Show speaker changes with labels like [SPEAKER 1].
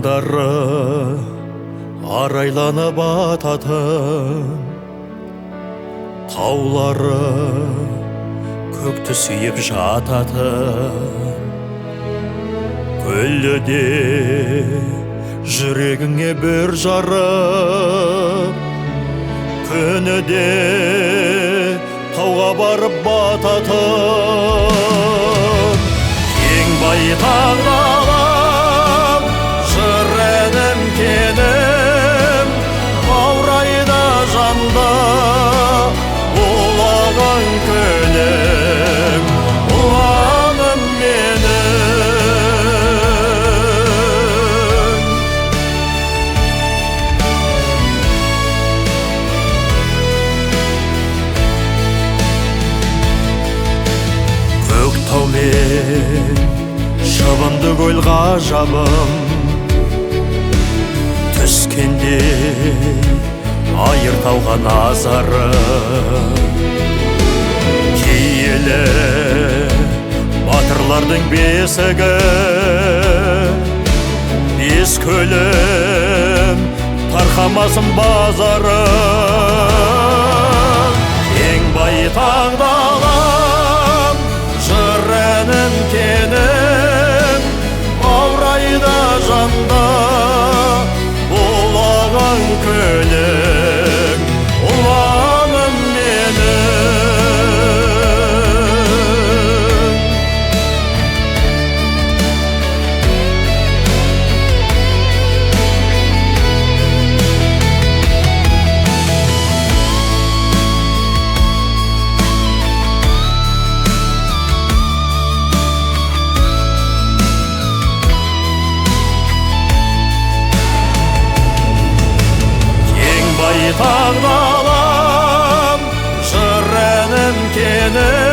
[SPEAKER 1] таңдары арайланып ататын, таулары көкті сүйіп жататын, көлде жүрегіңе бір жарып, күніде тауға барып бататын. Кең байтақ далам, жүрегім кенім, баурайда жанда улаған көлім, ұланым менің. Көктау мен шыбынды көл ғажабым, түскенде айыртауға назарым, киелі батырлардың бесігі, бес көлім тарқамасын базарым. Кең байтақ далам, жүрегім кенім, баурайда жанда улаған көлім, ұланым менің. Байтақ далам, жүрегім кенім,